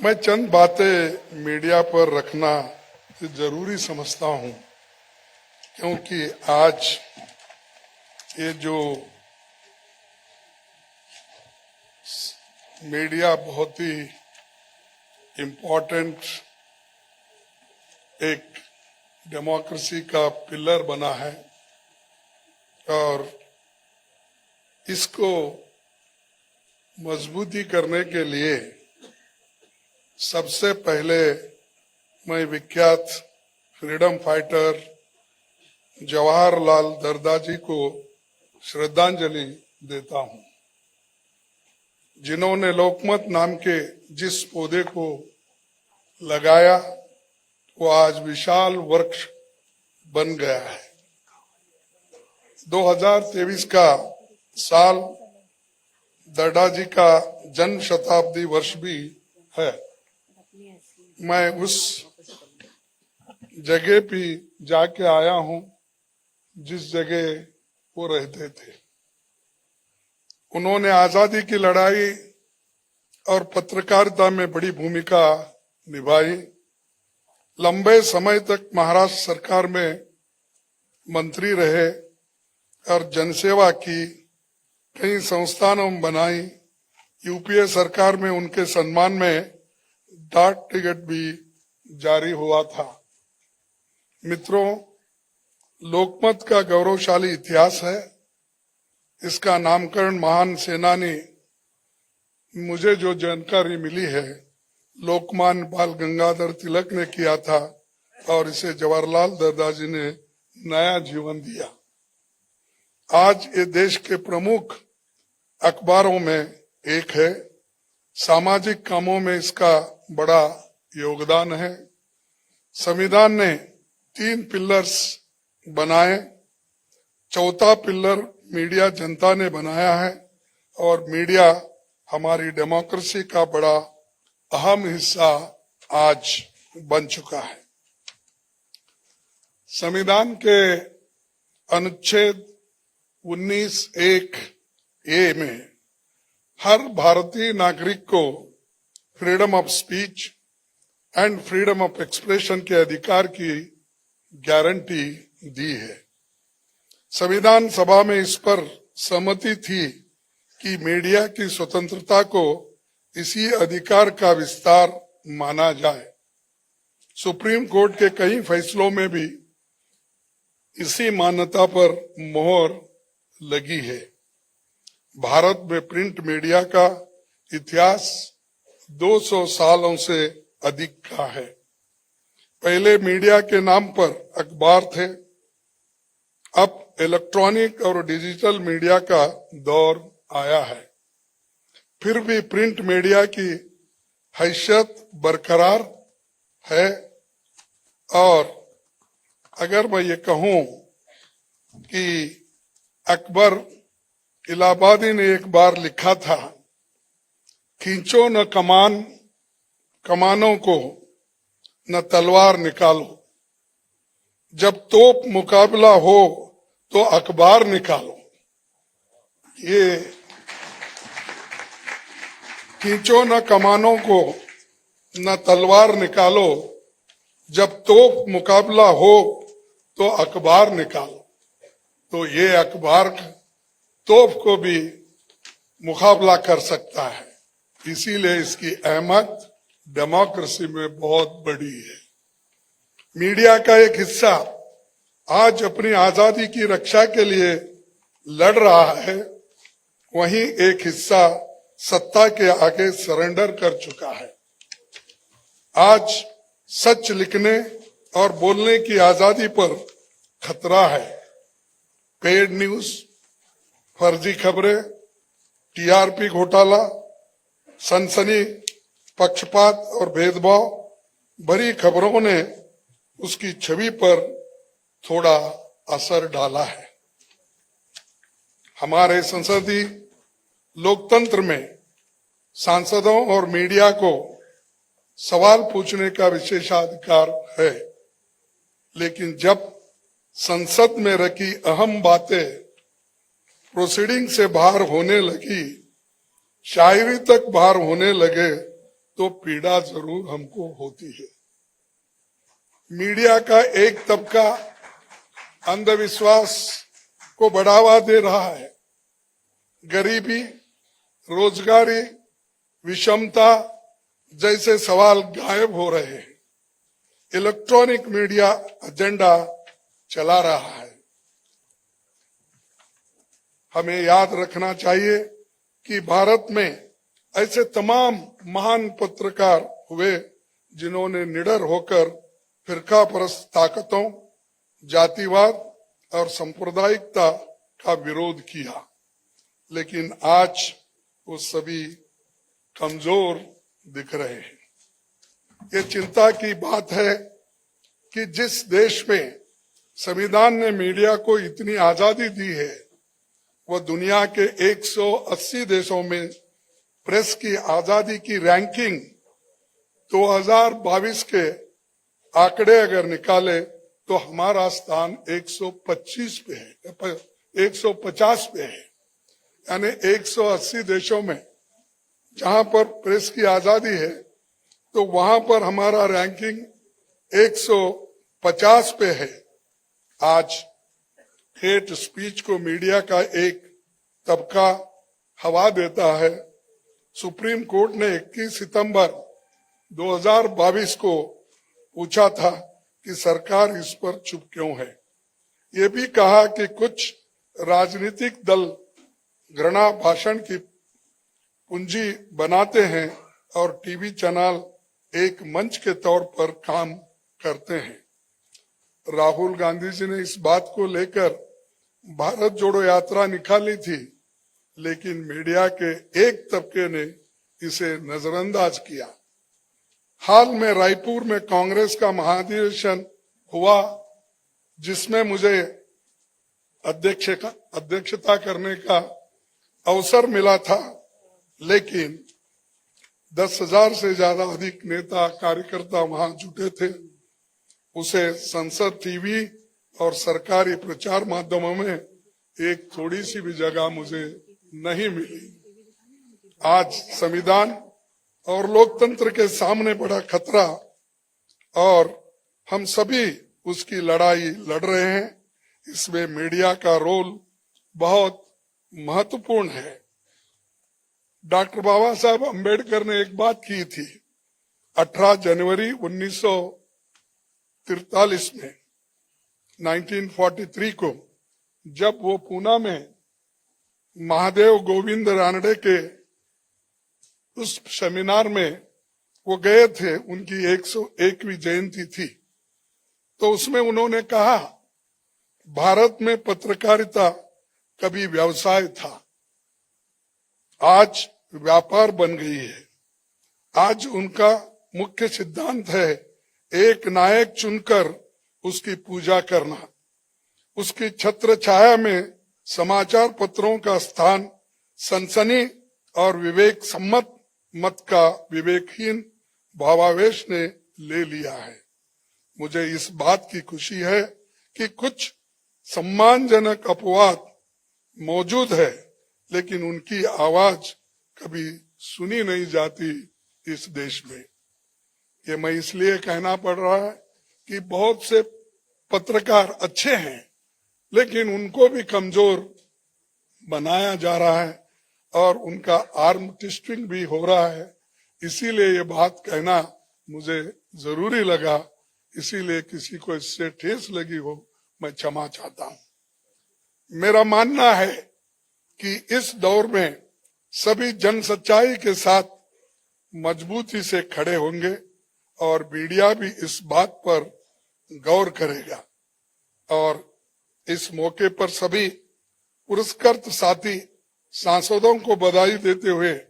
मैं चंद बातें मीडिया पर रखना जरूरी समझता हूं, क्योंकि आज ये जो मीडिया बहुत ही इम्पोर्टेंट एक डेमोक्रेसी का पिलर बना है और इसको मजबूती करने के लिए सबसे पहले मैं विख्यात फ्रीडम फाइटर जवाहरलाल दरदाजी को श्रद्धांजलि देता हूं, जिन्होंने लोकमत नाम के जिस पौधे को लगाया वो आज विशाल वृक्ष बन गया है। 2023 का साल दरदाजी का जन्म शताब्दी वर्ष भी है। मैं उस जगह पे जाके आया हूं जिस जगह वो रहते थे। उन्होंने आजादी की लड़ाई और पत्रकारिता में बड़ी भूमिका निभाई। लंबे समय तक महाराष्ट्र सरकार में मंत्री रहे और जनसेवा की, कई संस्थानों बनाई। यूपीए सरकार में उनके सम्मान में डाक टिकट भी जारी हुआ था। मित्रों, लोकमत का गौरवशाली इतिहास है। इसका नामकरण महान सेनानी, मुझे जो जानकारी मिली है, लोकमान्य बाल गंगाधर तिलक ने किया था और इसे जवाहरलाल दरदाजी ने नया जीवन दिया। आज ये देश के प्रमुख अखबारों में एक है। सामाजिक कामों में इसका बड़ा योगदान है। संविधान ने 3 पिलर्स बनाए। चौथा पिलर मीडिया जनता ने बनाया है और मीडिया हमारी डेमोक्रेसी का बड़ा अहम हिस्सा आज बन चुका है। संविधान के अनुच्छेद 19(1)(a) में हर भारतीय नागरिक को freedom of speech and freedom of expression के अधिकार की गारंटी दी है। संविधान सभा में इस पर सहमति थी कि मीडिया की स्वतंत्रता को इसी अधिकार का विस्तार माना जाए। सुप्रीम कोर्ट के कई फैसलों में भी इसी मान्यता पर मोहर लगी है। भारत में प्रिंट मीडिया का इतिहास 200 सालों से अधिक का है। पहले मीडिया के नाम पर अखबार थे, अब इलेक्ट्रॉनिक और डिजिटल मीडिया का दौर आया है। फिर भी प्रिंट मीडिया की हैसियत बरकरार है। और अगर मैं ये कहूं कि अकबर इलाहाबादी ने एक बार लिखा था, खींचो न कमानों को, न तलवार निकालो, जब तोप मुकाबला हो तो अखबार निकालो। ये खींचो न कमानों को, न तलवार निकालो, जब तोप मुकाबला हो तो अखबार निकालो। तो ये अखबार तोप को भी मुकाबला कर सकता है। इसीलिए इसकी अहमियत डेमोक्रेसी में बहुत बड़ी है। मीडिया का एक हिस्सा आज अपनी आजादी की रक्षा के लिए लड़ रहा है, वहीं एक हिस्सा सत्ता के आगे सरेंडर कर चुका है। आज सच लिखने और बोलने की आजादी पर खतरा है। पेड न्यूज, फर्जी खबरें, टीआरपी घोटाला, सनसनी, पक्षपात और भेदभाव भरी खबरों ने उसकी छवि पर थोड़ा असर डाला है। हमारे संसदीय लोकतंत्र में सांसदों और मीडिया को सवाल पूछने का विशेषाधिकार है, लेकिन जब संसद में रखी अहम बातें प्रोसीडिंग से बाहर होने लगी, शायरी तक बाहर होने लगे, तो पीड़ा जरूर हमको होती है। मीडिया का एक तबका अंधविश्वास को बढ़ावा दे रहा है। गरीबी, रोजगारी, विषमता जैसे सवाल गायब हो रहे हैं। इलेक्ट्रॉनिक मीडिया एजेंडा चला रहा है। हमें याद रखना चाहिए कि भारत में ऐसे तमाम महान पत्रकार हुए जिन्होंने निडर होकर फिरकापरस्त ताकतों, जातिवाद और सांप्रदायिकता का विरोध किया, लेकिन आज वो सभी कमजोर दिख रहे हैं। ये चिंता की बात है कि जिस देश में संविधान ने मीडिया को इतनी आजादी दी है, वह दुनिया के 180 देशों में प्रेस की आजादी की रैंकिंग 2022 के आंकड़े अगर निकाले तो हमारा स्थान 125 पे है, 150 पे है। यानी 180 देशों में जहां पर प्रेस की आजादी है तो वहां पर हमारा रैंकिंग 150 पे है। आज हेट स्पीच को मीडिया का एक तबका हवा देता है। सुप्रीम कोर्ट ने 21 सितंबर 2022 को पूछा था कि सरकार इस पर चुप क्यों है। ये भी कहा कि कुछ राजनीतिक दल घृणा भाषण की पूंजी बनाते हैं और टीवी चैनल एक मंच के तौर पर काम करते हैं। राहुल गांधी जी ने इस बात को लेकर भारत जोड़ो यात्रा निकाली थी, लेकिन मीडिया के एक तबके ने इसे नजरअंदाज किया। हाल में रायपुर में कांग्रेस का महाधिवेशन हुआ, जिसमें मुझे अध्यक्षता करने का अवसर मिला था, लेकिन 10,000 से ज्यादा अधिक नेता कार्यकर्ता वहां जुटे थे। उसे संसद टीवी और सरकारी प्रचार माध्यमों में एक थोड़ी सी भी जगह मुझे नहीं मिली। आज संविधान और लोकतंत्र के सामने बड़ा खतरा और हम सभी उसकी लड़ाई लड़ रहे हैं। इसमें मीडिया का रोल बहुत महत्वपूर्ण है। डॉक्टर बाबा साहब अम्बेडकर ने एक बात की थी 18 जनवरी 1943 में 1943 को, जब वो पूना में महादेव गोविंद रानडे के उस सेमिनार में वो गए थे, उनकी 101वीं जयंती थी, तो उसमें उन्होंने कहा भारत में पत्रकारिता कभी व्यवसाय था, आज व्यापार बन गई है। आज उनका मुख्य सिद्धांत है एक नायक चुनकर उसकी पूजा करना। उसकी छत्र छाया में समाचार पत्रों का स्थान सनसनी और विवेक सम्मत मत का विवेकहीन भावावेश ने ले लिया है। मुझे इस बात की खुशी है कि कुछ सम्मानजनक अपवाद मौजूद है, लेकिन उनकी आवाज कभी सुनी नहीं जाती इस देश में। ये मैं इसलिए कहना पड़ रहा है कि बहुत से पत्रकार अच्छे हैं, लेकिन उनको भी कमजोर बनाया जा रहा है और उनका आर्म ट्विस्टिंग भी हो रहा है। इसीलिए ये बात कहना मुझे जरूरी लगा। इसीलिए किसी को इससे ठेस लगी हो, मैं क्षमा चाहता हूं। मेरा मानना है कि इस दौर में सभी जन सच्चाई के साथ मजबूती से खड़े होंगे और मीडिया भी इस बात पर गौर करेगा। और इस मौके पर सभी पुरस्कृत साथी सांसदों को बधाई देते हुए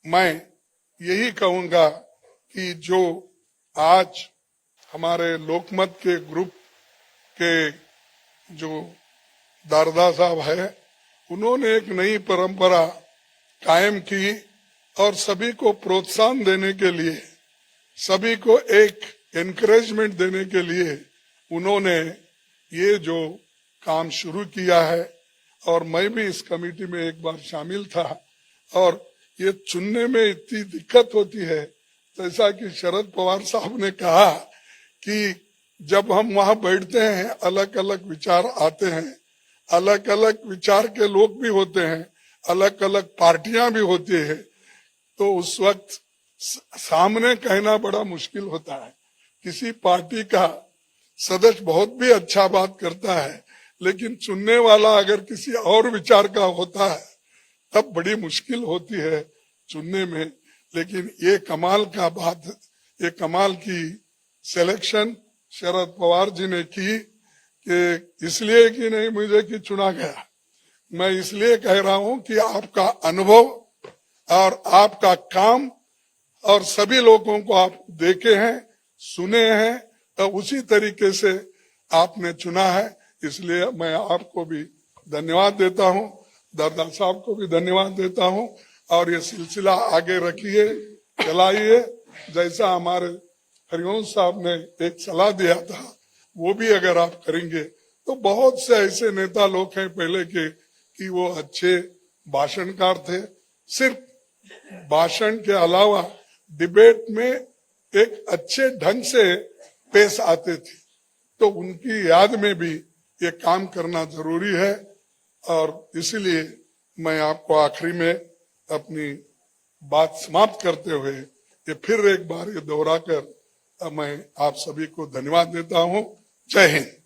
मैं यही कहूंगा कि जो आज हमारे लोकमत के ग्रुप के जो दारदा साहब है, उन्होंने एक नई परंपरा कायम की और सभी को प्रोत्साहन देने के लिए, सभी को एक एनकरेजमेंट देने के लिए उन्होंने ये जो काम शुरू किया है। और मैं भी इस कमेटी में एक बार शामिल था और ये चुनने में इतनी दिक्कत होती है, जैसा कि शरद पवार साहब ने कहा कि जब हम वहां बैठते हैं अलग अलग विचार आते हैं, अलग अलग विचार के लोग भी होते हैं, अलग अलग पार्टियां भी होती है, तो उस वक्त सामने कहना बड़ा मुश्किल होता है। किसी पार्टी का सदस्य बहुत भी अच्छा बात करता है, लेकिन चुनने वाला अगर किसी और विचार का होता है तब बड़ी मुश्किल होती है चुनने में। लेकिन ये कमाल का बात, ये कमाल की सिलेक्शन शरद पवार जी ने की कि इसलिए कि नहीं मुझे कि चुना गया, मैं इसलिए कह रहा हूं कि आपका अनुभव और आपका काम और सभी लोगों को आप देखे हैं, सुने हैं, तो उसी तरीके से आपने चुना है। इसलिए मैं आपको भी धन्यवाद देता हूं, दरदार साहब को भी धन्यवाद देता हूं। और ये सिलसिला आगे रखिए, चलाइए। जैसा हमारे हरिवंश साहब ने एक सलाह दिया था, वो भी अगर आप करेंगे तो बहुत से ऐसे नेता लोग हैं पहले के कि वो अच्छे भाषणकार थे, सिर्फ भाषण के अलावा डिबेट में एक अच्छे ढंग से पेश आते थे। तो उनकी याद में भी ये काम करना जरूरी है। और इसलिए मैं आपको आखिरी में अपनी बात समाप्त करते हुए ये फिर एक बार ये दोहराकर मैं आप सभी को धन्यवाद देता हूं। जय हिंद।